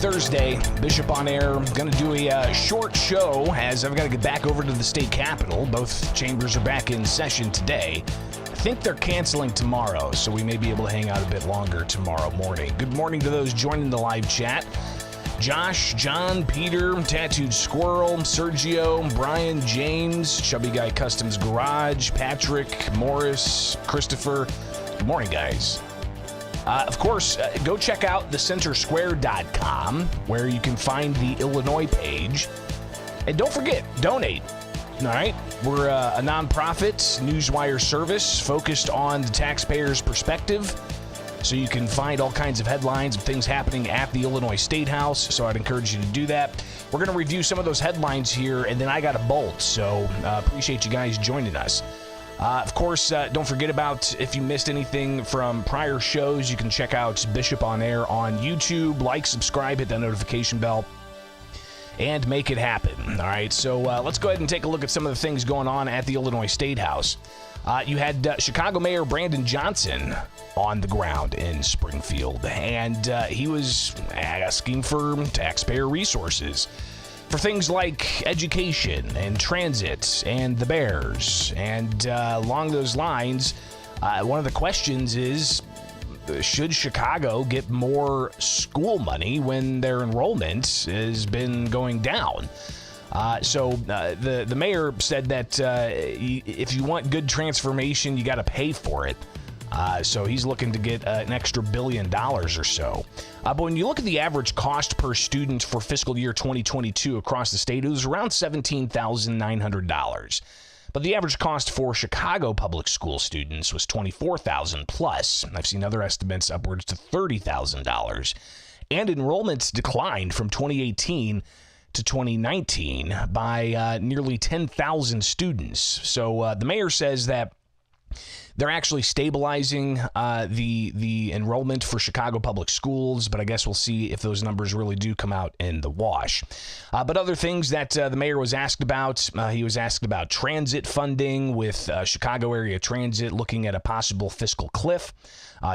Thursday, Bishop on Air. Going to do a short show as I've got to get back over to the state capitol. Both chambers are back in session today. I think they're canceling tomorrow, so we may be able to hang out a bit longer tomorrow morning. Good morning to those joining the live chat. Josh, John, Peter, Tattooed Squirrel, Sergio, Brian, James, Chubby Guy Customs Garage, Patrick, Morris, Christopher. Good morning, guys. Of course, go check out thecentersquare.com, where you can find the Illinois page. And don't forget, donate. All right? We're a nonprofit newswire service focused on the taxpayer's perspective. So you can find all kinds of headlines of things happening at the Illinois State House. So I'd encourage you to do that. We're going to review some of those headlines here, and then I got a bolt. So appreciate you guys joining us. Of course, don't forget about, if you missed anything from prior shows, you can check out Bishop on Air on YouTube. Like, subscribe, hit that notification bell, and make it happen. All right, so let's go ahead and take a look at some of the things going on at the Illinois State House. You had Chicago Mayor Brandon Johnson on the ground in Springfield, and he was asking for taxpayer resources for things like education and transit and the Bears. And along those lines, one of the questions is, should Chicago get more school money when their enrollment has been going down? So the mayor said that if you want good transformation, you got to pay for it. So he's looking to get an extra $1 billion or so. But when you look at the average cost per student for fiscal year 2022 across the state, it was around $17,900. But the average cost for Chicago public school students was $24,000 plus. I've seen other estimates upwards to $30,000. And enrollments declined from 2018 to 2019 by nearly 10,000 students. So the mayor says that they're actually stabilizing the enrollment for Chicago public schools, but I guess we'll see if those numbers really do come out in the wash. But other things that the mayor was asked about, he was asked about transit funding with Chicago area transit looking at a possible fiscal cliff.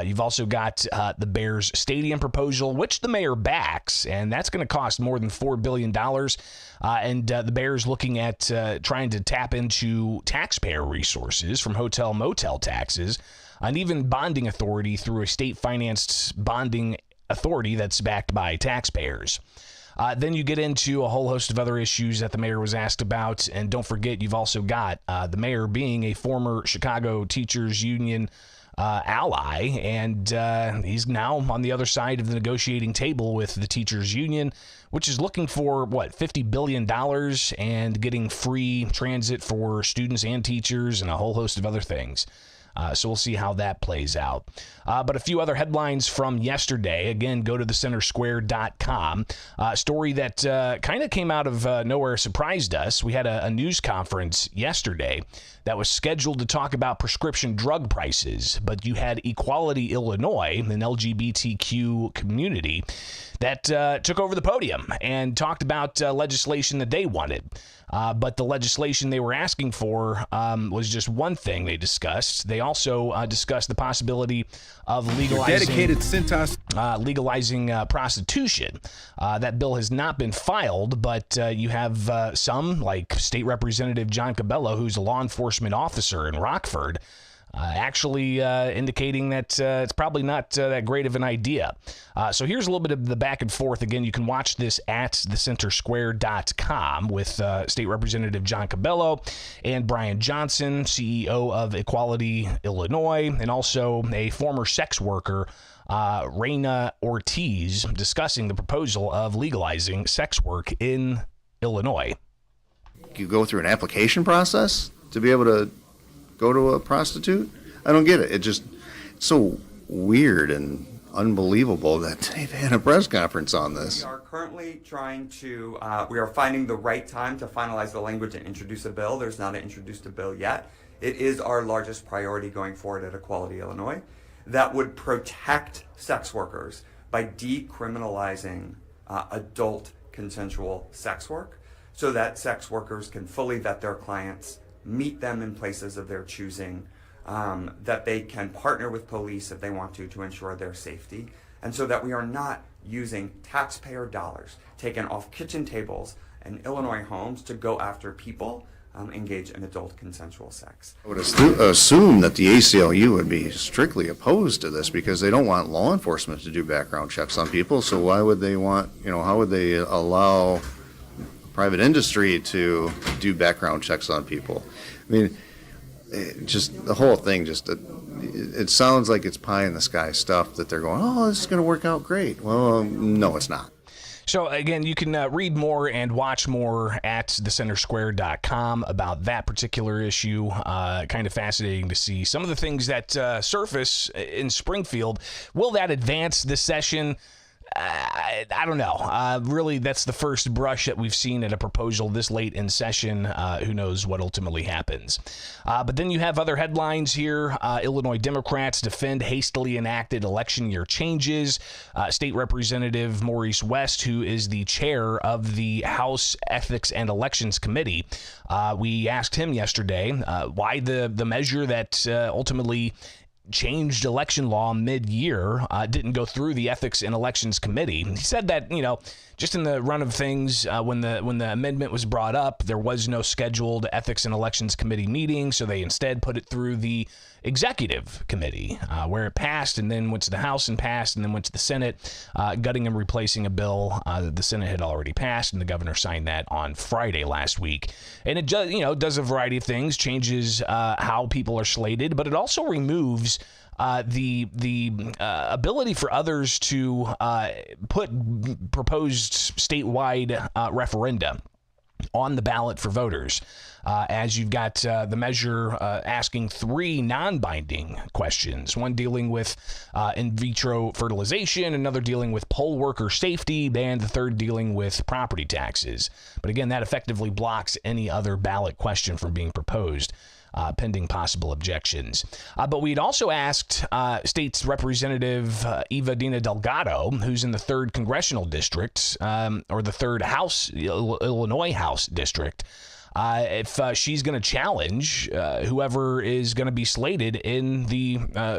You've also got the Bears stadium proposal, which the mayor backs, and that's going to cost more than $4 billion. And the Bears looking at trying to tap into taxpayer resources from hotel motel taxes, and even bonding authority through a state-financed bonding authority that's backed by taxpayers. Then you get into a whole host of other issues that the mayor was asked about. And don't forget, you've also got the mayor being a former Chicago Teachers Union ally, and he's now on the other side of the negotiating table with the teachers union, which is looking for $50 billion and getting free transit for students and teachers and a whole host of other things. So we'll see how that plays out. But a few other headlines from yesterday. Again, go to thecentersquare.com. A story that kind of came out of nowhere, surprised us. We had a news conference yesterday that was scheduled to talk about prescription drug prices, but you had Equality Illinois, an LGBTQ community, that took over the podium and talked about legislation that they wanted. But the legislation they were asking for was just one thing they discussed. They also discussed the possibility of legalizing prostitution. That bill has not been filed, but you have some, like State Representative John Cabello, who's a law enforcement officer in Rockford, actually indicating that it's probably not that great of an idea. So here's a little bit of the back and forth. Again, you can watch this at thecentersquare.com with State Representative John Cabello and Brian Johnson, CEO of Equality Illinois, and also a former sex worker, Reina Ortiz, discussing the proposal of legalizing sex work in Illinois. You go through an application process to be able to go to a prostitute? I don't get it. It's so weird and unbelievable that they've had a press conference on this. We are currently trying to, we are finding the right time to finalize the language and introduce a bill. There's not an introduced a bill yet. It is our largest priority going forward at Equality Illinois that would protect sex workers by decriminalizing adult consensual sex work so that sex workers can fully vet their clients, meet them in places of their choosing, that they can partner with police if they want to ensure their safety, and so that we are not using taxpayer dollars taken off kitchen tables in Illinois homes to go after people engaged in adult consensual sex. I would assume that the ACLU would be strictly opposed to this because they don't want law enforcement to do background checks on people, so why would they want, how would they allow private industry to do background checks on people? I mean, just the whole thing, it sounds like it's pie in the sky stuff that they're going, oh, this is going to work out great. Well, no, it's not. So, again, you can read more and watch more at thecentersquare.com about that particular issue. Kind of fascinating to see some of the things that surface in Springfield. Will that advance the session? I don't know. Really, that's the first brush that we've seen at a proposal this late in session. Who knows what ultimately happens. But then you have other headlines here. Illinois Democrats defend hastily enacted election year changes. State Representative Maurice West, who is the chair of the House Ethics and Elections Committee, we asked him yesterday why the measure that ultimately changed election law mid-year didn't go through the Ethics and Elections Committee. He said that, just in the run of things, when the amendment was brought up, there was no scheduled Ethics and Elections Committee meeting, so they instead put it through the Executive Committee, where it passed and then went to the House and passed and then went to the Senate, gutting and replacing a bill that the Senate had already passed, and the governor signed that on Friday last week. And it does a variety of things, changes how people are slated, but it also removes the ability for others to put proposed statewide referenda on the ballot for voters, as you've got the measure asking three non-binding questions, one dealing with in vitro fertilization, another dealing with poll worker safety, and the third dealing with property taxes. But again, that effectively blocks any other ballot question from being proposed, pending possible objections. But we'd also asked State's Representative Eva Dina Delgado, who's in the 3rd Congressional District, or the 3rd Illinois House District, if she's going to challenge whoever is going to be slated in the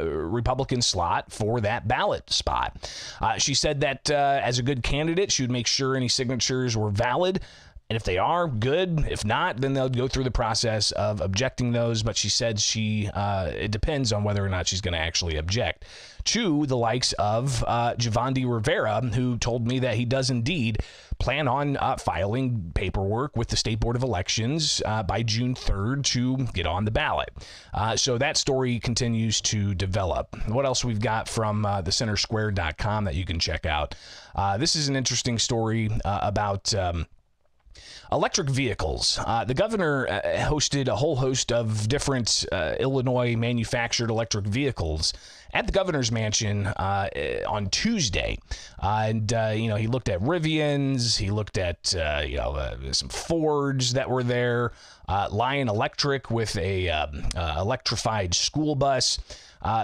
Republican slot for that ballot spot. She said that as a good candidate, she would make sure any signatures were valid. And if they are, good. If not, then they'll go through the process of objecting those. But she said it depends on whether or not she's going to actually object to the likes of Giovanni Rivera, who told me that he does indeed plan on filing paperwork with the State Board of Elections by June 3rd to get on the ballot. So that story continues to develop. What else we've got from thecentersquare.com that you can check out? This is an interesting story about electric vehicles. The governor hosted a whole host of different Illinois manufactured electric vehicles at the governor's mansion on Tuesday. And he looked at Rivians, he looked at some Fords that were there, Lion Electric with a electrified school bus.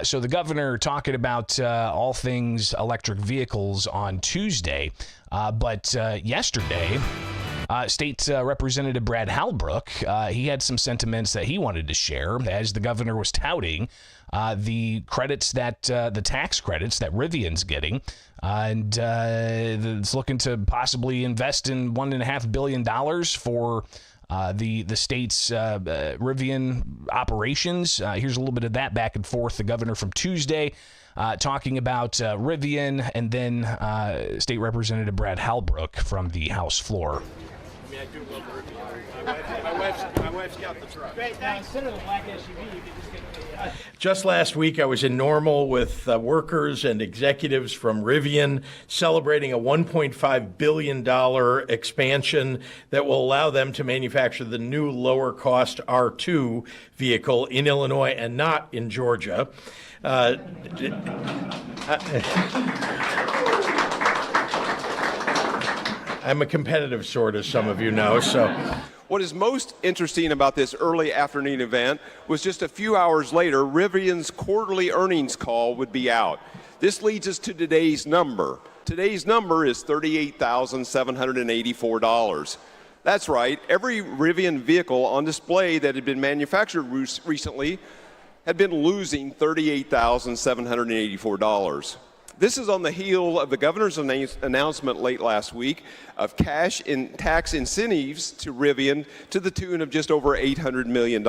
So the governor talking about all things electric vehicles on Tuesday, but yesterday, State Representative Brad Halbrook, he had some sentiments that he wanted to share as the governor was touting the credits the tax credits that Rivian's getting, and it's looking to possibly invest in $1.5 billion for the state's Rivian operations. Here's a little bit of that back and forth. The governor from Tuesday talking about Rivian, and then State Representative Brad Halbrook from the House floor. I mean, I do love Rivian. My wife's got the truck. Great, now instead of the black SUV, you could just get the... Just last week, I was in Normal with workers and executives from Rivian celebrating a $1.5 billion expansion that will allow them to manufacture the new lower-cost R2 vehicle in Illinois and not in Georgia. I'm a competitive sort, as some of you know, so... What is most interesting about this early afternoon event was just a few hours later, Rivian's quarterly earnings call would be out. This leads us to today's number. Today's number is $38,784. That's right, every Rivian vehicle on display that had been manufactured recently had been losing $38,784. This is on the heel of the governor's announcement late last week of cash in tax incentives to Rivian to the tune of just over $800 million.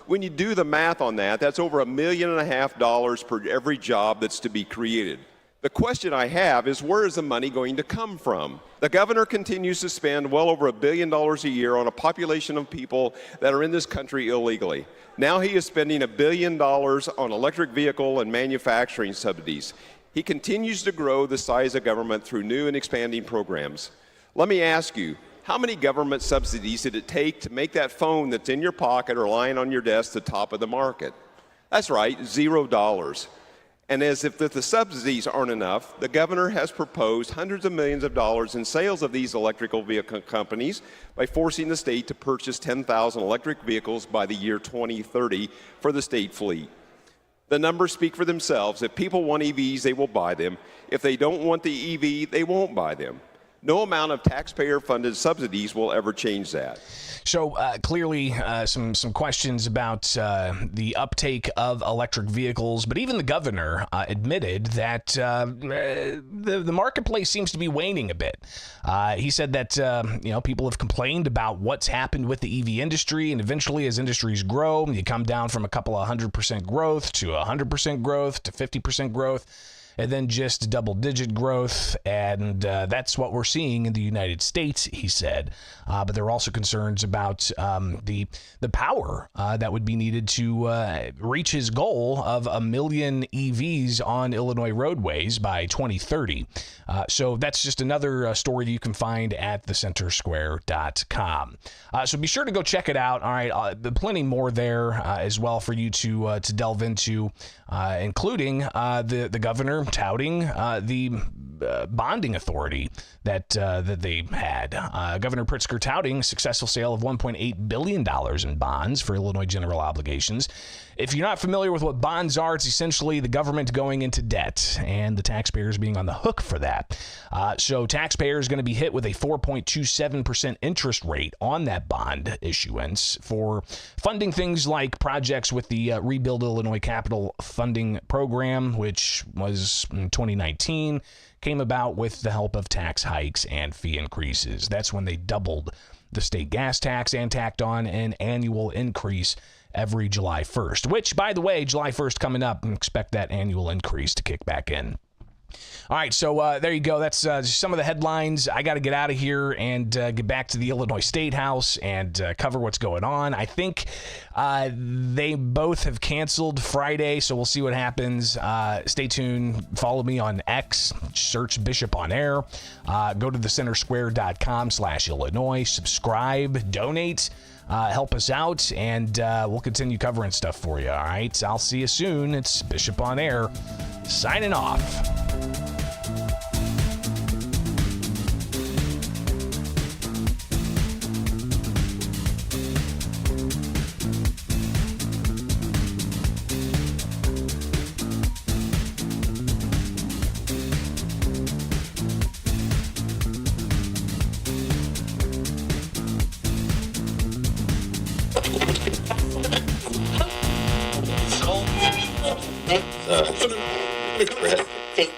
When you do the math on that, that's over $1.5 million per every job that's to be created. The question I have is, where is the money going to come from? The governor continues to spend well over $1 billion a year on a population of people that are in this country illegally. Now he is spending $1 billion on electric vehicle and manufacturing subsidies. He continues to grow the size of government through new and expanding programs. Let me ask you, how many government subsidies did it take to make that phone that's in your pocket or lying on your desk the top of the market? That's right, $0. And as if the subsidies aren't enough, the governor has proposed hundreds of millions of dollars in sales of these electrical vehicle companies by forcing the state to purchase 10,000 electric vehicles by the year 2030 for the state fleet. The numbers speak for themselves. If people want EVs, they will buy them. If they don't want the EV, they won't buy them. No amount of taxpayer-funded subsidies will ever change that. So clearly some questions about the uptake of electric vehicles, but even the governor admitted that the marketplace seems to be waning a bit. He said that people have complained about what's happened with the EV industry, and eventually as industries grow, you come down from a couple of 100% growth to 100% growth to 50% growth. And then just double-digit growth, and that's what we're seeing in the United States, he said. But there are also concerns about the power that would be needed to reach his goal of 1 million EVs on Illinois roadways by 2030. So that's just another story that you can find at thecentersquare.com. So be sure to go check it out. All right, plenty more there as well for you to delve into, including the governor touting the bonding authority that they had. Governor Pritzker touting successful sale of $1.8 billion in bonds for Illinois general obligations. If you're not familiar with what bonds are, it's essentially the government going into debt and the taxpayers being on the hook for that. So taxpayers are going to be hit with a 4.27% interest rate on that bond issuance for funding things like projects with the Rebuild Illinois Capital Funding Program, which was in 2019, came about with the help of tax hikes and fee increases. That's when they doubled the state gas tax and tacked on an annual increase every July 1st, which, by the way, July 1st coming up, and expect that annual increase to kick back in. All right, so there you go. That's some of the headlines. I got to get out of here and get back to the Illinois State House and cover what's going on. I think they both have canceled Friday, so we'll see what happens. Stay tuned. Follow me on X. Search Bishop on Air. Go to thecentersquare.com/Illinois. Subscribe. Donate. Help us out, and we'll continue covering stuff for you, all right? I'll see you soon. It's Bishop on Air, signing off. Take